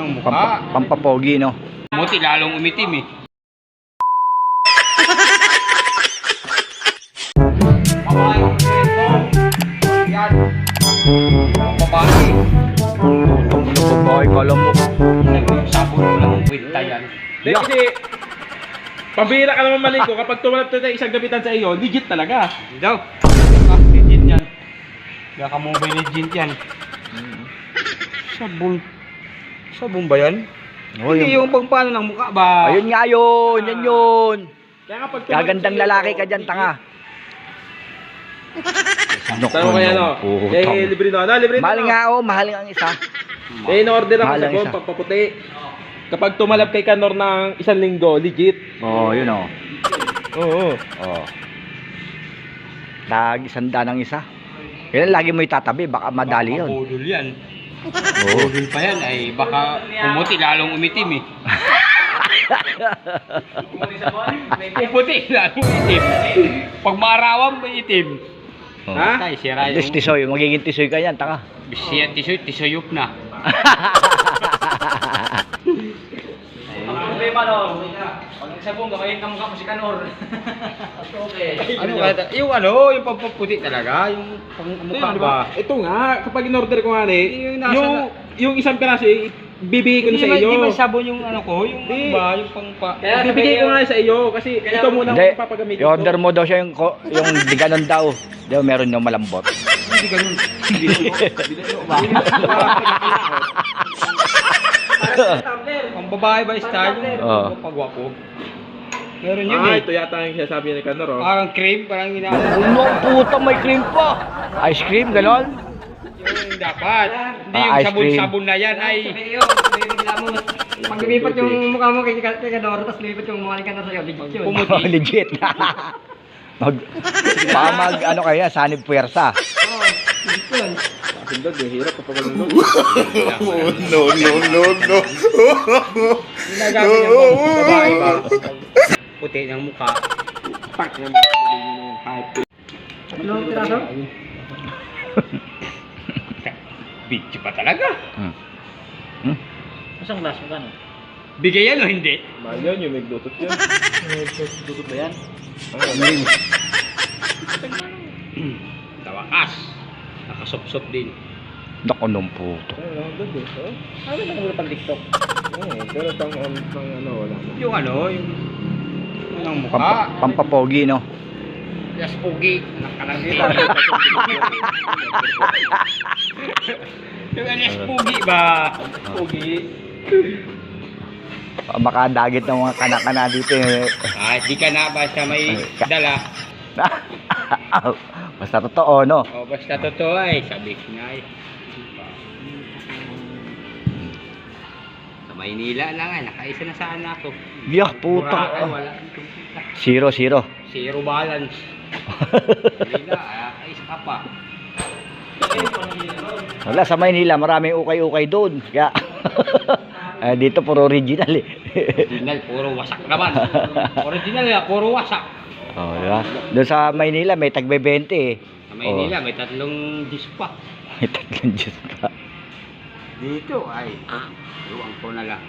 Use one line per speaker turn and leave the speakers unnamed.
ng mukha.
Pampapogi, no?
Muti lalong umitim eh. Yan. Babae.
Putang na babae, kala mo.
Sabon mo lang ang kwenta yan.
Hindi, kasi pambira ka naman maligo kapag tumalap tayo isang gabitan sa iyo, legit talaga.
Hindi daw. Ah, legit yan. Kaya ka mobile legit yan. Sabon. Sabon ba yan?
Oh,
Hindi yung pagpano ng mukha ba?
Ayun nga yun, yan yun.
Kaya kapag tumalap
Gagandang
sa iyo,
lalaki ka dyan, tanga.
Tanong kaya no? Libre na. Libre na.
Mahal nga oh, mahal nga ang isa.
In-order ako
Mahal
sa
ang
Gom,
isa.
papaputi. Kapag tumalab kay Kanor ng 1 linggo, legit.
Oh, yun oh.
Oo.
Oh. Isanda ng isa. Kailan lagi mo itatabi, baka madali yun.
Budol yan.
Oh.
Budol pa yan ay baka pumuti lalong umitim eh. Pumuti lalong umitim. Pag maarawan may itim.
Oh.
Ha?
Ay, sira
Tapos
yung...
tisoy, magiging tisoy ka yan, tanga.
Siya tisuyop na.
Problema no. Pag nagsabong gawin ka mukha mo si Kanor. Okay.
Ano ka? Yung pagpuputi talaga, yung mukha
Di
ba?
Ito nga, kapag in-order ko nga
Yung nasa-
yung isang piraso, bibigay ko na sa iyo.
Hindi ba sabon yung ano ko, yung
Di.
ano ba, yung pangpa.
Kaya
Bibigay ko nga sa iyo kasi ito muna
Hindi,
ang papagamitin
i-order
ko.
mo daw siya yung di ganon daw. Di ba meron yung malambot.
Hindi ganun. Ang babae ba style?
Oo.
Pagwapo. Meron yun
Ah,
eh.
ito yata yung sinasabi ni Kanor. Oh.
Parang cream, parang ginagawa.
Uno, puta, may cream pa. Ice cream, ganon.
Yung dapat. Hindi
Ah,
yung
ice cream.
sabon-sabon na yan ay...
Pag lumipat yung mukha mo kay Kanor, tapos lumipat yung mukha ni Kanor sa'yo, legit yun.
Pumuti.
Legit. Baka ano kaya, sanib puwersa.
Oo, legit yun.
Sindad, hirap kapag ano.
Ginagamit yung babae ba? Puti ng mukha.
Pak na yung hype.
Tatlong piraso?
Bitch ba talaga?
Isang glass mo gano'n?
Bigay yan o hindi?
Mahal yun, yung may bluetooth yun.
Dudot ba yan?
Tawakas. Nakasop-sop din.
Naku nung puto.
Ano na muna pang TikTok?
Pero pang ano, wala na.
Yung ano, yung... Yung mukha.
Pampapogi, no?
Yes, pogi. Anak ka lang dito. Yung alias pogi ba? Pogi.
Baka dagit ng mga kanak-kana dito eh.
Ah, di ka na basta may dala.
Basta totoo, no?
O basta totoo ay, sabi ko nga eh. Sa Maynila lang ay, nakaisa na sana ako.
Biyak, puta.
Boracay, wala.
0-0.
Zero balance. Maynila, isa ka pa.
Wala, sa Maynila, maraming ukay-ukay doon. Kaya, dito puro original eh.
Original, puro wasak naman. Original ya, puro wasak.
Oh, diba? Doon sa Maynila, may tagbe 20 eh.
Sa Maynila, may 3 Diyos pa.
May tatlong Diyos pa.
Dito ay, luwang ko na lang.